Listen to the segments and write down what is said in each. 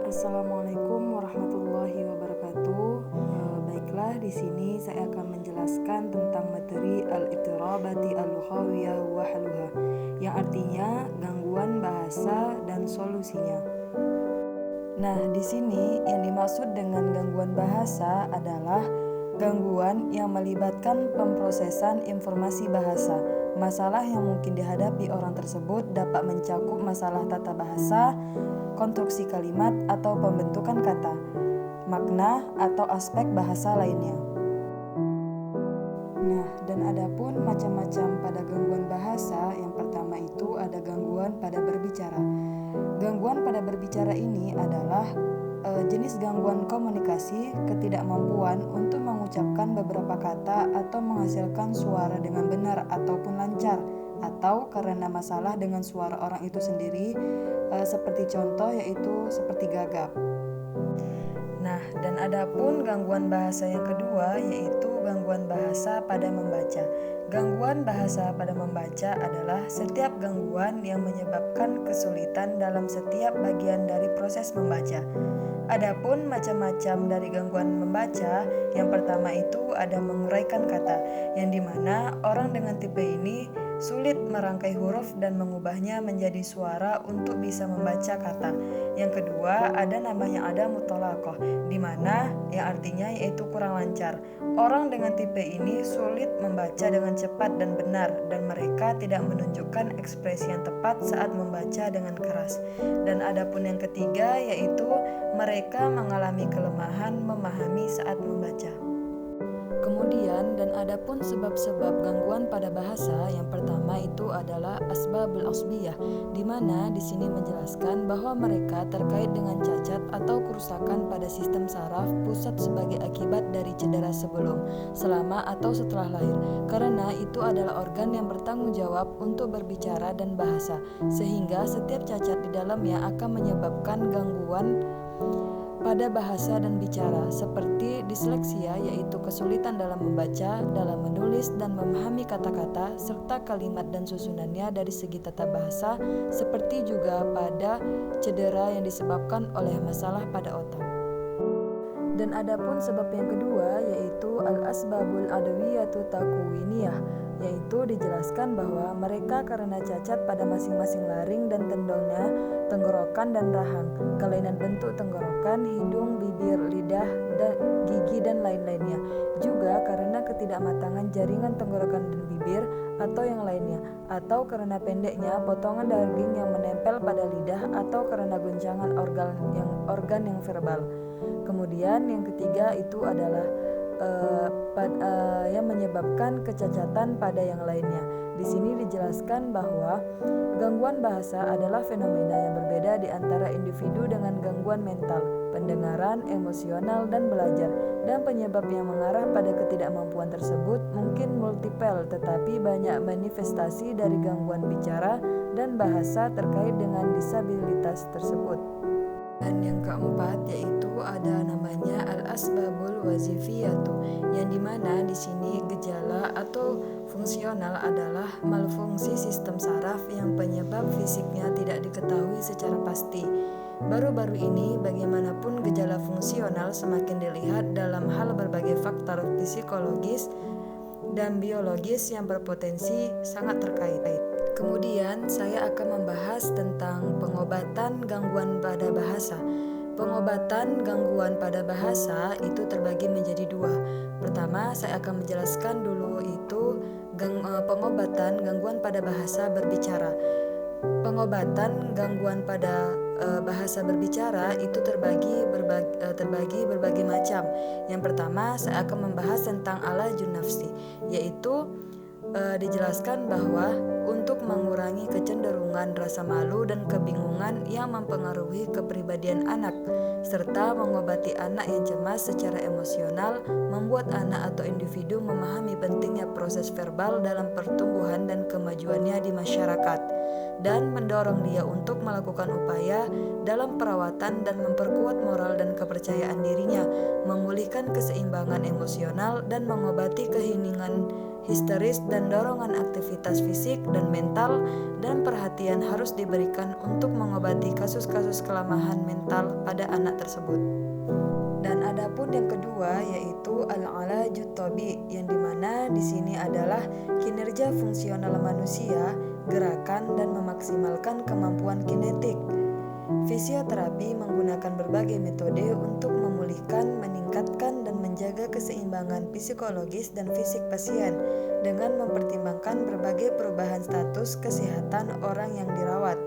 Assalamualaikum warahmatullahi wabarakatuh. Baiklah, di sini saya akan menjelaskan tentang materi al-ittirabati al-lughawiyah wa haluha, yang artinya gangguan bahasa dan solusinya. Nah, di sini yang dimaksud dengan gangguan bahasa adalah gangguan yang melibatkan pemrosesan informasi bahasa. Masalah yang mungkin dihadapi orang tersebut dapat mencakup masalah tata bahasa, konstruksi kalimat atau pembentukan kata, makna atau aspek bahasa lainnya. Nah, dan adapun macam-macam pada gangguan bahasa, yang pertama itu ada gangguan pada berbicara. Gangguan pada berbicara ini adalah jenis gangguan komunikasi, ketidakmampuan untuk mengucapkan beberapa kata atau menghasilkan suara dengan benar ataupun lancar, atau karena masalah dengan suara orang itu sendiri, seperti contoh yaitu seperti gagap. Nah, dan adapun gangguan bahasa yang kedua yaitu gangguan bahasa pada membaca. Gangguan bahasa pada membaca adalah setiap gangguan yang menyebabkan kesulitan dalam setiap bagian dari proses membaca. Adapun macam-macam dari gangguan membaca, yang pertama itu ada menguraikan kata, yang dimana orang dengan tipe ini sulit merangkai huruf dan mengubahnya menjadi suara untuk bisa membaca kata. Yang kedua ada namanya ada mutolaqah, di mana yang artinya yaitu kurang lancar. Orang dengan tipe ini sulit membaca dengan cepat dan benar, dan mereka tidak menunjukkan ekspresi yang tepat saat membaca dengan keras. Dan adapun yang ketiga yaitu mereka mengalami kelemahan memahami saat membaca. Kemudian dan adapun sebab-sebab gangguan pada bahasa, yang pertama itu adalah asbabul asbiyah, di mana di sini menjelaskan bahwa mereka terkait dengan cacat atau kerusakan pada sistem saraf pusat sebagai akibat dari cedera sebelum, selama atau setelah lahir. Karena itu adalah organ yang bertanggung jawab untuk berbicara dan bahasa, sehingga setiap cacat di dalamnya akan menyebabkan gangguan pada bahasa dan bicara, seperti disleksia yaitu kesulitan dalam membaca, dalam menulis dan memahami kata-kata serta kalimat dan susunannya dari segi tata bahasa, seperti juga pada cedera yang disebabkan oleh masalah pada otak. Dan adapun sebab yang kedua yaitu al-asbabul adawiyatu takwiniyah, yaitu dijelaskan bahwa mereka karena cacat pada masing-masing laring dan tendonnya, tenggorokan dan rahang, kelainan bentuk tenggorokan, hidung, bibir, lidah, dan gigi dan lain-lainnya. Juga karena ketidakmatangan jaringan tenggorokan dan bibir atau yang lainnya, atau karena pendeknya potongan daging yang menempel pada lidah, atau karena guncangan organ yang verbal. Kemudian yang ketiga itu adalah yang menyebabkan kecacatan pada yang lainnya. Di sini dijelaskan bahwa gangguan bahasa adalah fenomena yang berbeda di antara individu dengan gangguan mental, pendengaran, emosional, dan belajar. Dan penyebab yang mengarah pada ketidakmampuan tersebut mungkin multiple, tetapi banyak manifestasi dari gangguan bicara dan bahasa terkait dengan disabilitas tersebut. Dan yang keempat yaitu ada namanya al-asbabul wazifiyatu, yang dimana di sini gejala atau fungsional adalah malfungsi sistem saraf yang penyebab fisiknya tidak diketahui secara pasti. Baru-baru ini bagaimanapun gejala fungsional semakin dilihat dalam hal berbagai faktor psikologis dan biologis yang berpotensi sangat terkait. Kemudian saya akan membahas tentang pengobatan gangguan pada bahasa. Pengobatan gangguan pada bahasa itu terbagi menjadi dua. Pertama, saya akan menjelaskan dulu itu pengobatan gangguan pada bahasa berbicara. Pengobatan gangguan pada bahasa berbicara itu terbagi berbagai macam. Yang pertama, saya akan membahas tentang alajun nafsi, yaitu dijelaskan bahwa untuk mengurangi kecenderungan rasa malu dan kebingungan yang mempengaruhi kepribadian anak, serta mengobati anak yang cemas secara emosional, membuat anak atau individu memahami pentingnya proses verbal dalam pertumbuhan dan kemajuannya di masyarakat, dan mendorong dia untuk melakukan upaya dalam perawatan dan memperkuat moral dan kepercayaan dirinya, memulihkan keseimbangan emosional dan mengobati keheningan histeris, dan dorongan aktivitas fisik dan mental, dan perhatian harus diberikan untuk mengobati kasus-kasus kelemahan mental pada anak tersebut. Dan adapun yang kedua yaitu al-alajut tabi, yang dimana di sini adalah kinerja fungsional manusia, gerakan, dan memaksimalkan kemampuan kinetik. Fisioterapi menggunakan berbagai metode untuk memulihkan, meningkatkan, dan menjaga keseimbangan psikologis dan fisik pasien dengan mempertimbangkan berbagai perubahan status kesehatan orang yang dirawat.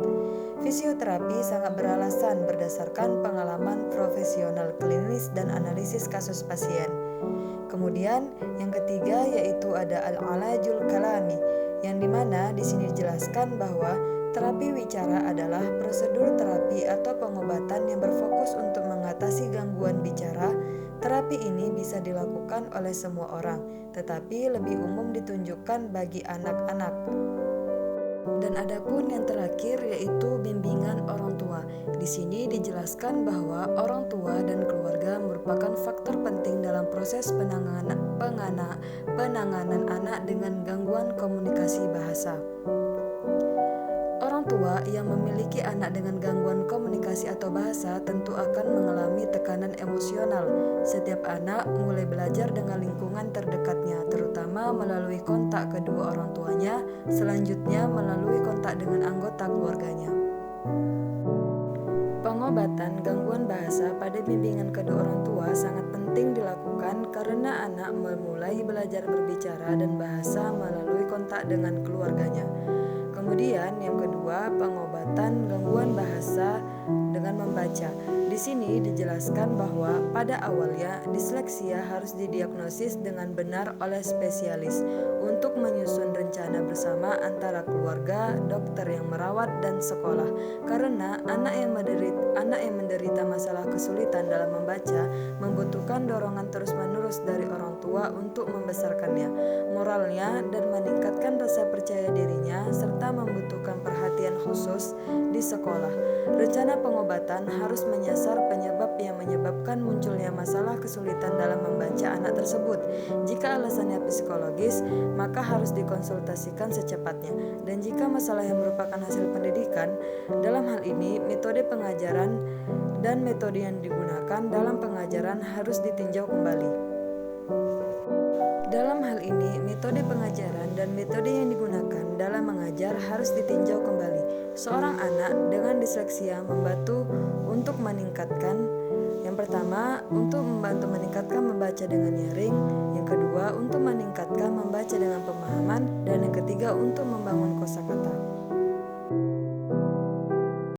Fisioterapi sangat beralasan berdasarkan pengalaman profesional klinis dan analisis kasus pasien. Kemudian yang ketiga yaitu ada al-alajul kalami, yang dimana di sini dijelaskan bahwa terapi wicara adalah prosedur terapi atau pengobatan yang berfokus untuk mengatasi gangguan bicara. Terapi ini bisa dilakukan oleh semua orang, tetapi lebih umum ditunjukkan bagi anak-anak. Dan adapun yang terakhir yaitu bimbingan orang tua. Di sini dijelaskan bahwa orang tua dan keluarga merupakan faktor penting dalam proses penanganan anak dengan gangguan komunikasi bahasa. Orang tua yang memiliki anak dengan gangguan komunikasi atau bahasa tentu akan mengalami tekanan emosional. Setiap anak mulai belajar dengan lingkungan terdekatnya, terutama melalui kontak kedua orang tuanya, selanjutnya melalui kontak dengan anggota keluarganya. Pengobatan gangguan bahasa pada bimbingan kedua orang tua sangat penting dilakukan karena anak memulai belajar berbicara dan bahasa melalui kontak dengan keluarganya. Kemudian yang kedua, pengobatan gangguan bahasa dengan membaca. Di sini dijelaskan bahwa pada awalnya disleksia harus didiagnosis dengan benar oleh spesialis untuk menyusun rencana bersama antara keluarga, dokter yang merawat, dan sekolah. Karena anak yang menderita masalah kesulitan dalam membaca membutuhkan dorongan terus-menerus dari orang tua untuk membesarkannya, moralnya, dan meningkatkan rasa percaya dirinya, serta membutuhkan perhatian khusus di sekolah. Rencana pengobatan harus menyasar penyebab yang menyebabkan munculnya masalah kesulitan dalam membaca anak tersebut. Jika alasannya psikologis, maka harus dikonsultasikan secepatnya. Dan jika masalah yang merupakan hasil pendidikan, dalam hal ini metode pengajaran dan metode yang digunakan dalam pengajaran harus ditinjau kembali. Dalam hal ini, metode pengajaran dan metode yang digunakan dalam mengajar harus ditinjau kembali. Seorang anak dengan disleksia membantu untuk meningkatkan, yang pertama, untuk membantu meningkatkan membaca dengan nyaring, yang kedua, untuk meningkatkan membaca dengan pemahaman, dan yang ketiga, untuk membangun kosakata.